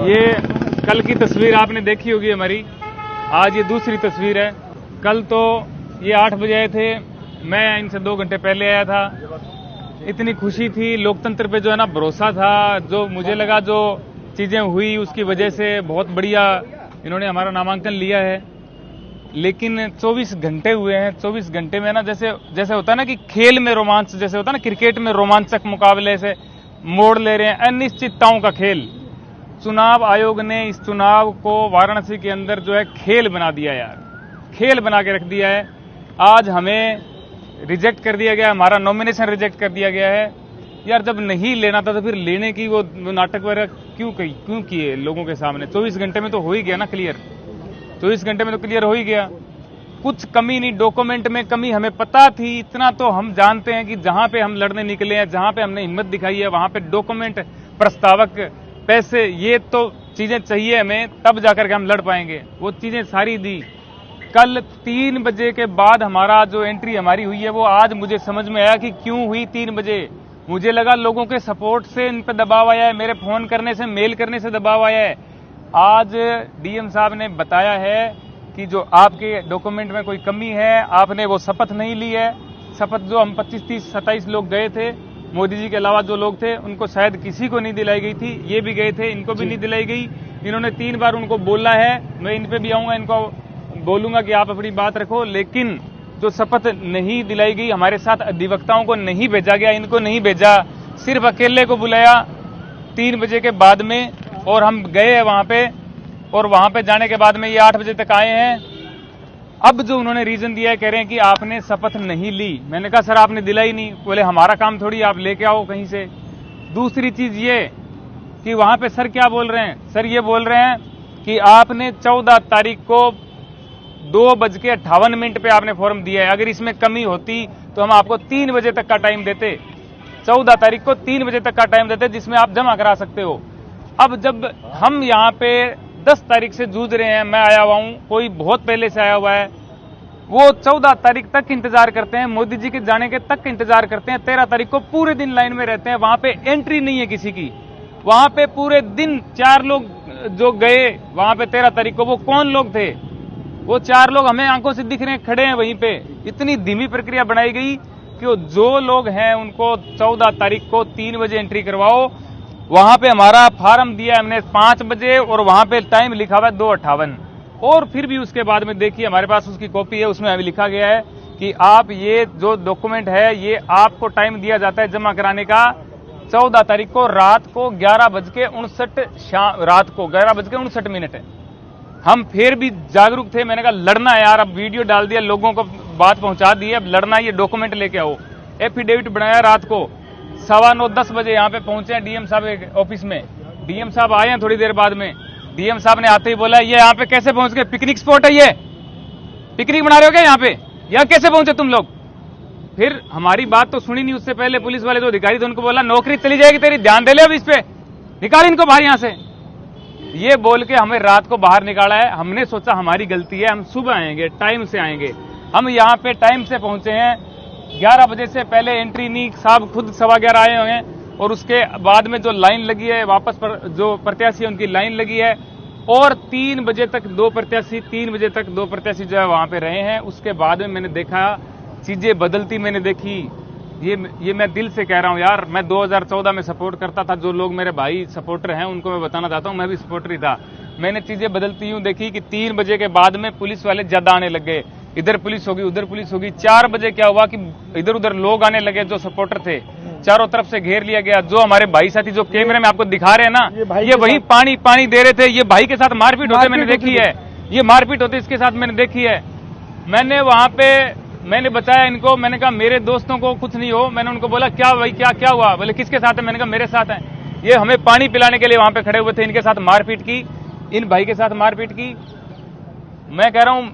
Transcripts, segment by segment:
ये कल की तस्वीर आपने देखी होगी हमारी, आज ये दूसरी तस्वीर है। कल तो ये 8 बजे आए थे, मैं इनसे 2 घंटे पहले आया था। इतनी खुशी थी, लोकतंत्र पे जो है ना भरोसा था, जो मुझे लगा जो चीजें हुई उसकी वजह से बहुत बढ़िया इन्होंने हमारा नामांकन लिया है। लेकिन 24 घंटे हुए हैं, 24 घंटे में ना जैसे होता है ना कि खेल में रोमांच, जैसे होता है ना क्रिकेट में रोमांचक मुकाबले से मोड़ ले रहे हैं, अनिश्चितताओं का खेल। चुनाव आयोग ने इस चुनाव को वाराणसी के अंदर जो है खेल बना दिया यार, खेल बना के रख दिया है। आज हमें रिजेक्ट कर दिया गया, हमारा नॉमिनेशन रिजेक्ट कर दिया गया है। यार जब नहीं लेना था तो फिर लेने की वो नाटक वगैरह क्यों किए लोगों के सामने? 24 घंटे में तो हो ही गया ना क्लियर, 24 घंटे में तो क्लियर हो ही गया। कुछ कमी नहीं, डॉक्यूमेंट में कमी हमें पता थी, इतना तो हम जानते हैं कि जहां पे हम लड़ने निकले हैं, जहां पे हमने हिम्मत दिखाई है, वहां पे डॉक्यूमेंट, प्रस्तावक, पैसे, ये तो चीजें चाहिए हमें, तब जाकर के हम लड़ पाएंगे। वो चीजें सारी दी। कल 3 बजे के बाद हमारा जो एंट्री हमारी हुई है वो आज मुझे समझ में आया कि क्यों हुई 3 बजे। मुझे लगा लोगों के सपोर्ट से इन पर दबाव आया है, मेरे फोन करने से, मेल करने से दबाव आया है। आज डीएम साहब ने बताया है कि जो आपके डॉक्यूमेंट में कोई कमी है, आपने वो शपथ नहीं ली है। शपथ जो हम 25, 30, 27 लोग गए थे, मोदी जी के अलावा जो लोग थे, उनको शायद किसी को नहीं दिलाई गई थी। ये भी गए थे, इनको भी नहीं दिलाई गई। इन्होंने 3 बार उनको बोला है, मैं इन पे भी आऊंगा, इनको बोलूंगा कि आप अपनी बात रखो। लेकिन जो शपथ नहीं दिलाई गई, हमारे साथ अधिवक्ताओं को नहीं भेजा गया, इनको नहीं भेजा, सिर्फ अकेले को बुलाया 3 बजे के बाद में, और हम गए हैं वहां पे। और वहां पे जाने के बाद में ये 8 बजे तक आए हैं। अब जो उन्होंने रीजन दिया है, कह रहे हैं कि आपने शपथ नहीं ली। मैंने कहा सर आपने दिलाई नहीं। बोले हमारा काम थोड़ी, आप लेके आओ कहीं से। दूसरी चीज ये कि वहां पे सर क्या बोल रहे हैं, सर ये बोल रहे हैं कि आपने 14 तारीख को 2:58 पे आपने फॉर्म दिया है। अगर इसमें कमी होती तो हम आपको 3 बजे तक का टाइम देते, 14 तारीख को 3 बजे तक का टाइम देते, जिसमें आप जमा करा सकते हो। अब जब हम यहाँ पे 10 तारीख से जूझ रहे हैं, मैं आया हुआ हूं, कोई बहुत पहले से आया हुआ है, वो 14 तारीख तक इंतजार करते हैं, मोदी जी के जाने के तक इंतजार करते हैं। 13 तारीख को पूरे दिन लाइन में रहते हैं, वहां पे एंट्री नहीं है किसी की। वहां पे पूरे दिन 4 लोग जो गए वहां पे 13 तारीख को, वो कौन लोग थे? वो 4 लोग हमें आंखों से दिख रहे हैं, खड़े हैं वहीं पे। इतनी धीमी प्रक्रिया बनाई गई कि जो लोग हैं उनको 14 तारीख को 3 बजे एंट्री करवाओ। वहां पे हमारा फार्म दिया हमने 5 बजे और वहां पे टाइम लिखा हुआ है 2:58। और फिर भी उसके बाद में देखिए हमारे पास उसकी कॉपी है, उसमें अभी लिखा गया है कि आप ये जो डॉक्यूमेंट है ये आपको टाइम दिया जाता है जमा कराने का 14 तारीख को रात को 11:59 रात को 11:59 है। हम फिर भी जागरूक थे, मैंने कहा लड़ना है यार, अब वीडियो डाल दिया, लोगों को बात पहुंचा दी है, अब लड़ना, ये डॉक्यूमेंट लेके आओ। एफिडेविट बनाया रात को 9:15-10 बजे यहाँ पे पहुंचे हैं डीएम साहब के ऑफिस में। डीएम साहब आए हैं थोड़ी देर बाद में। डीएम साहब ने आते ही बोला ये यहाँ पे कैसे पहुंच गए? पिकनिक स्पॉट है, ये पिकनिक बना रहे हो क्या यहाँ पे? यहाँ कैसे पहुंचे तुम लोग? फिर हमारी बात तो सुनी नहीं। उससे पहले पुलिस वाले जो अधिकारी थे उनको बोला नौकरी चली जाएगी तेरी, ध्यान दे ले अब इस पे, निकाल इनको बाहर यहाँ से। ये बोल के हमें रात को बाहर निकाला है। हमने सोचा हमारी गलती है, हम सुबह आएंगे, टाइम से आएंगे। हम यहाँ पे टाइम से पहुंचे हैं, 11 बजे से पहले एंट्री नहीं, साहब खुद 11:15 आए हुए हैं। और उसके बाद में जो लाइन लगी है वापस पर जो प्रत्याशी उनकी लाइन लगी है, और 3 बजे तक 2 प्रत्याशी, 3 बजे तक 2 प्रत्याशी जो है वहां पे रहे हैं। उसके बाद में मैंने देखा चीजें बदलती, मैंने देखी। ये मैं दिल से कह रहा हूं यार, मैं 2014 में सपोर्ट करता था। जो लोग मेरे भाई सपोर्टर हैं उनको मैं बताना चाहता हूं, मैं भी सपोर्टर ही था। मैंने चीजें बदलती यूं देखी कि 3 बजे के बाद में पुलिस वाले ज्यादा आने लग गए, इधर पुलिस होगी उधर पुलिस होगी। 4 बजे क्या हुआ कि इधर उधर लोग आने लगे, जो सपोर्टर थे चारों तरफ से घेर लिया गया। जो हमारे भाई साथी जो कैमरे में आपको दिखा रहे हैं ना, ये वही पानी दे रहे थे। ये भाई के साथ मारपीट होते मैंने देखी है, ये मारपीट होते इसके साथ मैंने देखी है। मैंने वहां पे मैंने बताया इनको, मैंने कहा मेरे दोस्तों को कुछ नहीं हो। मैंने उनको बोला क्या भाई क्या हुआ? बोले किसके साथ है? मैंने कहा मेरे साथ है। ये हमें पानी पिलाने के लिए वहां पे खड़े हुए थे, इनके साथ मारपीट की, इन भाई के साथ मारपीट की। मैं कह रहा हूं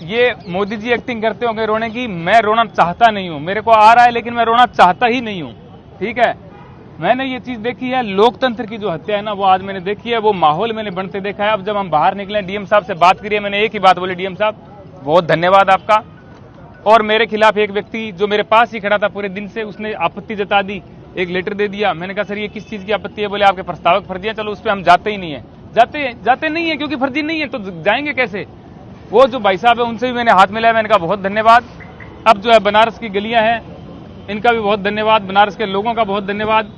ये मोदी जी एक्टिंग करते होंगे रोने की, मैं रोना चाहता नहीं हूं। मेरे को आ रहा है लेकिन मैं रोना चाहता ही नहीं हूं, ठीक है। मैंने ये चीज देखी है, लोकतंत्र की जो हत्या है ना वो आज मैंने देखी है, वो माहौल मैंने बनते देखा है। अब जब हम बाहर निकले, डीएम साहब से बात करिए, मैंने एक ही बात बोली, डीएम साहब बहुत धन्यवाद आपका। और मेरे खिलाफ एक व्यक्ति जो मेरे पास ही खड़ा था पूरे दिन से, उसने आपत्ति जता दी एक लेटर दे दिया। मैंने कहा सर ये किस चीज की आपत्ति है? बोले आपके प्रस्तावक फर्जी है, चलो उस पर हम जाते ही नहीं है। जाते नहीं है क्योंकि फर्जी नहीं है तो जाएंगे कैसे? वो जो भाई साहब है उनसे भी मैंने हाथ मिलाया, मैंने कहा बहुत धन्यवाद। अब जो है बनारस की गलियां हैं इनका भी बहुत धन्यवाद, बनारस के लोगों का बहुत धन्यवाद।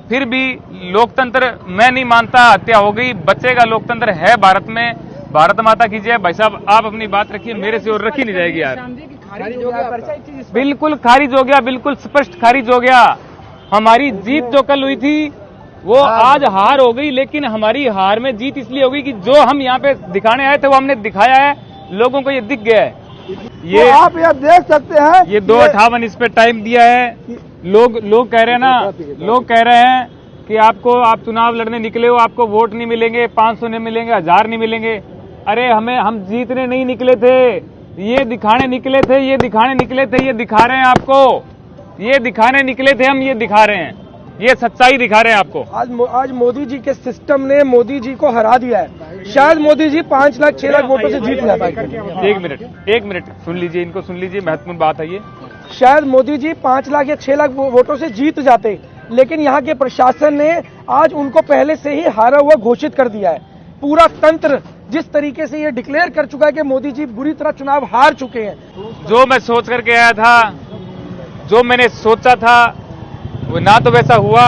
फिर भी लोकतंत्र मैं नहीं मानता, हत्या हो गई, बचेगा लोकतंत्र है भारत में। भारत माता की जय। भाई साहब आप अपनी बात रखिए, मेरे से और रखी नहीं जाएगी यार। बिल्कुल खारिज हो गया, बिल्कुल स्पष्ट खारिज हो गया। हमारी जीत जो कल हुई थी वो आज हार हो गई, लेकिन हमारी हार में जीत इसलिए हो गई कि जो हम यहाँ पे दिखाने आए थे वो हमने दिखाया है, लोगों को ये दिख गया है। ये तो आप यह देख सकते हैं, ये 2:58 इस पे टाइम दिया है। लोग कह रहे हैं ना, लोग कह रहे हैं कि आप चुनाव लड़ने निकले हो, आपको वोट नहीं मिलेंगे, 500 नहीं मिलेंगे, 1000 नहीं मिलेंगे। अरे हम जीतने नहीं निकले थे, ये दिखाने निकले थे, ये दिखाने निकले थे, ये दिखा रहे हैं आपको, ये दिखाने निकले थे हम, ये दिखा रहे हैं, ये सच्चाई दिखा रहे हैं आपको। आज मोदी जी के सिस्टम ने मोदी जी को हरा दिया है। शायद मोदी जी 5 लाख 6 लाख वोटों से जीत ना पाए। एक मिनट सुन लीजिए, इनको सुन लीजिए, महत्वपूर्ण बात है ये। शायद मोदी जी 5 लाख या 6 लाख वोटों से जीत जाते, लेकिन यहाँ के प्रशासन ने आज उनको पहले से ही हारा हुआ घोषित कर दिया है। पूरा तंत्र जिस तरीके से ये डिक्लेयर कर चुका है कि मोदी जी बुरी तरह चुनाव हार चुके हैं। जो मैं सोच करके आया था, जो मैंने सोचा था वो ना तो वैसा हुआ,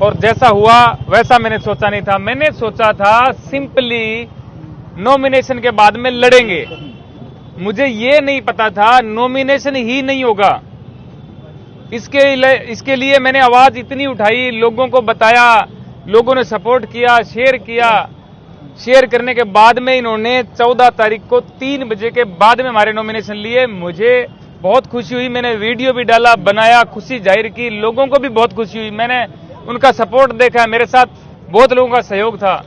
और जैसा हुआ वैसा मैंने सोचा नहीं था। मैंने सोचा था सिंपली नॉमिनेशन के बाद में लड़ेंगे। मुझे ये नहीं पता था नॉमिनेशन ही नहीं होगा। इसके लिए मैंने आवाज इतनी उठाई, लोगों को बताया, लोगों ने सपोर्ट किया, शेयर किया। शेयर करने के बाद में इन्होंने 14 तारीख को 3 बजे के बाद में हमारे नॉमिनेशन लिए। मुझे बहुत खुशी हुई, मैंने वीडियो भी डाला, बनाया, खुशी जाहिर की, लोगों को भी बहुत खुशी हुई। मैंने उनका सपोर्ट देखा, मेरे साथ बहुत लोगों का सहयोग था।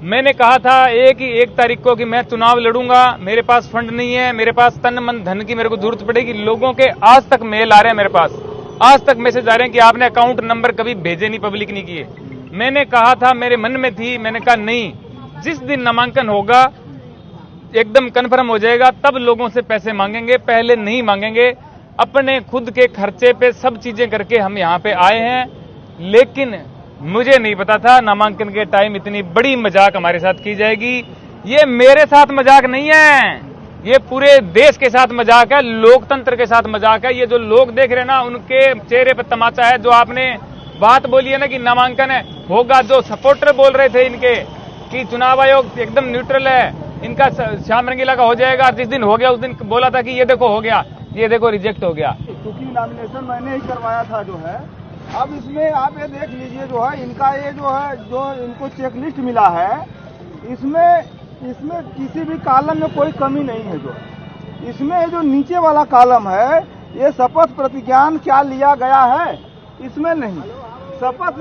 मैंने कहा था 1 तारीख को कि मैं चुनाव लड़ूंगा, मेरे पास फंड नहीं है, मेरे पास तन मन धन की मेरे को जरूरत पड़ेगी। लोगों के आज तक मेल आ रहे हैं मेरे पास, आज तक मैसेज आ रहे हैं कि आपने अकाउंट नंबर कभी भेजे नहीं, पब्लिक नहीं किए। मैंने कहा था, मेरे मन में थी, मैंने कहा नहीं, जिस दिन नामांकन होगा एकदम कन्फर्म हो जाएगा तब लोगों से पैसे मांगेंगे, पहले नहीं मांगेंगे। अपने खुद के खर्चे पे सब चीजें करके हम यहाँ पे आए हैं, लेकिन मुझे नहीं पता था नामांकन के टाइम इतनी बड़ी मजाक हमारे साथ की जाएगी। ये मेरे साथ मजाक नहीं है, ये पूरे देश के साथ मजाक है, लोकतंत्र के साथ मजाक है। ये जो लोग देख रहे हैं ना, उनके चेहरे पर तमाचा है। जो आपने बात बोली है ना कि नामांकन है होगा, जो सपोर्टर बोल रहे थे इनके कि चुनाव आयोग एकदम न्यूट्रल है, इनका श्याम रंगीला का हो जाएगा, जिस दिन हो गया उस दिन बोला था कि ये देखो हो गया, ये देखो रिजेक्ट हो गया। क्योंकि नॉमिनेशन मैंने ही करवाया था जो है। अब इसमें आप ये देख लीजिए जो है इनका ये जो इनको चेकलिस्ट मिला है, इसमें किसी भी कॉलम में कोई कमी नहीं है। जो इसमें जो नीचे वाला कॉलम है, ये शपथ प्रतिज्ञान क्या लिया गया है, इसमें नहीं। शपथ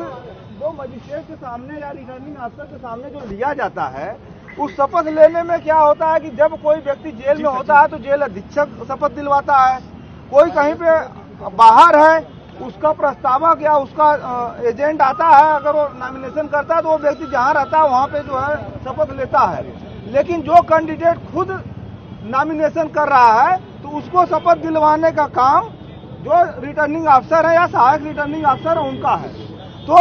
जो मजिस्ट्रेट के सामने या रिटर्निंग अफसर के सामने जो लिया जाता है, उस शपथ लेने में क्या होता है कि जब कोई व्यक्ति जेल में होता है तो जेल अधीक्षक शपथ दिलवाता है। कोई कहीं पे बाहर है, उसका प्रस्तावक या उसका एजेंट आता है, अगर वो नॉमिनेशन करता है तो वो व्यक्ति जहाँ रहता है वहाँ पे जो है शपथ लेता है। लेकिन जो कैंडिडेट खुद नॉमिनेशन कर रहा है तो उसको शपथ दिलवाने का काम जो रिटर्निंग अफसर है या सहायक रिटर्निंग अफसर है उनका है। तो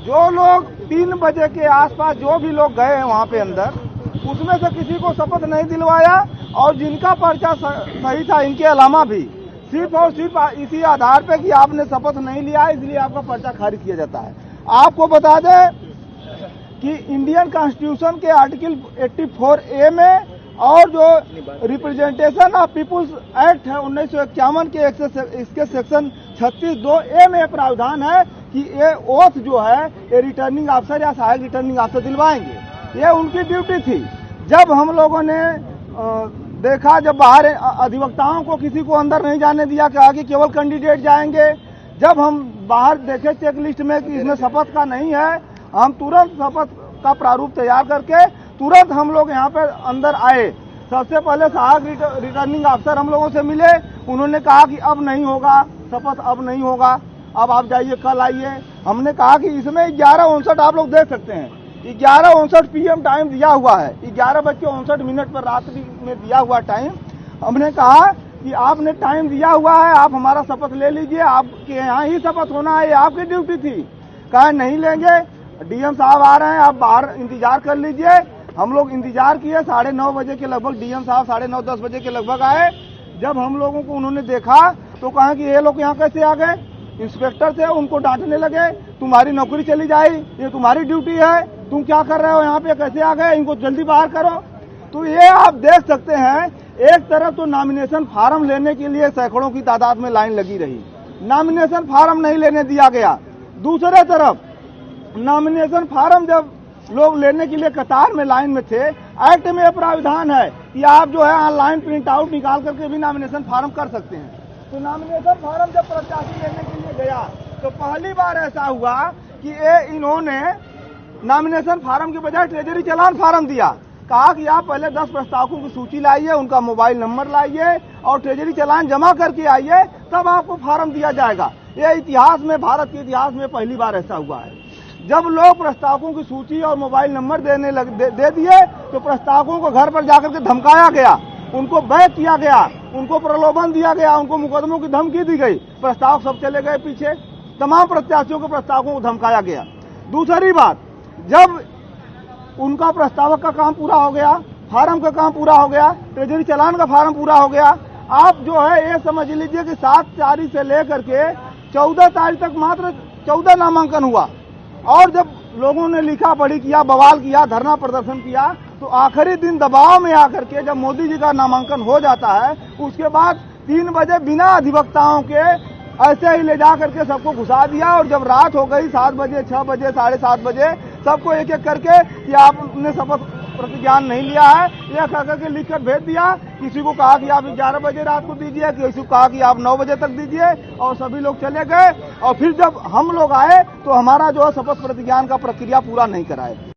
जो लोग 3 बजे के आसपास जो भी लोग गए हैं वहाँ पे अंदर, उसमें से किसी को शपथ नहीं दिलवाया, और जिनका पर्चा सही था इनके अलावा भी सिर्फ और सिर्फ इसी आधार पे कि आपने शपथ नहीं लिया इसलिए आपका पर्चा खारिज किया जाता है। आपको बता दें कि इंडियन कॉन्स्टिट्यूशन के आर्टिकल 84A में और जो रिप्रेजेंटेशन ऑफ पीपुल्स एक्ट है 1951 के इसके सेक्शन 36(2)A में प्रावधान है कि ये ओथ जो है ये रिटर्निंग अफसर या सहायक रिटर्निंग अफसर दिलवाएंगे। ये उनकी ड्यूटी थी। जब हम लोगों ने देखा, जब बाहर अधिवक्ताओं को किसी को अंदर नहीं जाने दिया कि आगे केवल कैंडिडेट जाएंगे, जब हम बाहर देखे चेक लिस्ट में कि इसमें शपथ का नहीं है, हम तुरंत शपथ का प्रारूप तैयार करके तुरंत हम लोग यहाँ पे अंदर आए। सबसे पहले सहायक रिटर्निंग अफसर हम लोगों से मिले, उन्होंने कहा कि अब नहीं होगा शपथ, अब नहीं होगा, अब आप जाइए, कल आइए। हमने कहा कि इसमें 11:59 आप लोग देख सकते हैं, 11:59 PM टाइम दिया हुआ है, 11:59 पर रात्रि में दिया हुआ टाइम। हमने कहा कि आपने टाइम दिया हुआ है, आप हमारा शपथ ले लीजिए, आपके यहाँ ही शपथ होना है, ये आपकी ड्यूटी थी। कहा नहीं लेंगे, डीएम साहब आ रहे हैं, आप बाहर इंतजार कर लीजिए। हम लोग इंतजार किए, 9:30 बजे के लगभग डीएम साहब 9:30-10 बजे के लगभग आए। जब हम लोगों को उन्होंने देखा तो कहा कि ये लोग यहाँ कैसे आ गए। इंस्पेक्टर थे, उनको डांटने लगे, तुम्हारी नौकरी चली जाएगी, ये तुम्हारी ड्यूटी है, तुम क्या कर रहे हो यहाँ पे, कैसे आ गए, इनको जल्दी बाहर करो। तो ये आप देख सकते हैं, एक तरफ तो नॉमिनेशन फार्म लेने के लिए सैकड़ों की तादाद में लाइन लगी रही, नॉमिनेशन फार्म नहीं लेने दिया गया। दूसरे तरफ नॉमिनेशन फार्म जब लोग लेने के लिए कतार में लाइन में थे, एक्ट में प्राविधान है कि आप जो है ऑनलाइन प्रिंट आउट निकाल करके भी नॉमिनेशन फार्म कर सकते हैं। तो नॉमिनेशन फार्म जब प्रत्याशी लेने के लिए गया तो पहली बार ऐसा हुआ कि इन्होंने नॉमिनेशन फार्म के बजाय ट्रेजरी चालान फार्म दिया। कहा कि आप पहले 10 प्रस्तावकों की सूची लाइए, उनका मोबाइल नंबर लाइए और ट्रेजरी चालान जमा करके आइए, तब आपको फार्म दिया जाएगा। ये इतिहास में, भारत के इतिहास में पहली बार ऐसा हुआ है। जब लोग प्रस्तावकों की सूची और मोबाइल नंबर दे दिए तो प्रस्तावकों को घर पर जाकर के धमकाया गया, उनको बैक किया गया, उनको प्रलोभन दिया गया, उनको मुकदमों की धमकी दी गई। प्रस्तावक सब चले गए पीछे, तमाम प्रत्याशियों के प्रस्तावकों को धमकाया गया। दूसरी बात, जब उनका प्रस्तावक का काम पूरा हो गया, फार्म का काम पूरा हो गया, ट्रेजरी चालान का फार्म पूरा हो गया, आप जो है ये समझ लीजिए कि 7 तारीख से लेकर के 14 तारीख तक मात्र 14 नामांकन हुआ। और जब लोगों ने लिखा पढ़ी किया, बवाल किया, धरना प्रदर्शन किया, तो आखिरी दिन दबाव में आकर के जब मोदी जी का नामांकन हो जाता है, उसके बाद 3 बजे बिना अधिवक्ताओं के ऐसे ही ले जा करके सबको घुसा दिया। और जब रात हो गई 7 बजे, 6 बजे, 7:30 बजे, सबको एक एक करके कि आपने शपथ प्रतिज्ञान नहीं लिया है, यह कह करके लिखकर भेज दिया। किसी को कहा कि आप 11 बजे रात को दीजिए, किसी को कहा कि आप 9 बजे तक दीजिए, और सभी लोग चले गए। और फिर जब हम लोग आए तो हमारा जो है शपथ प्रतिज्ञान का प्रक्रिया पूरा नहीं कराए।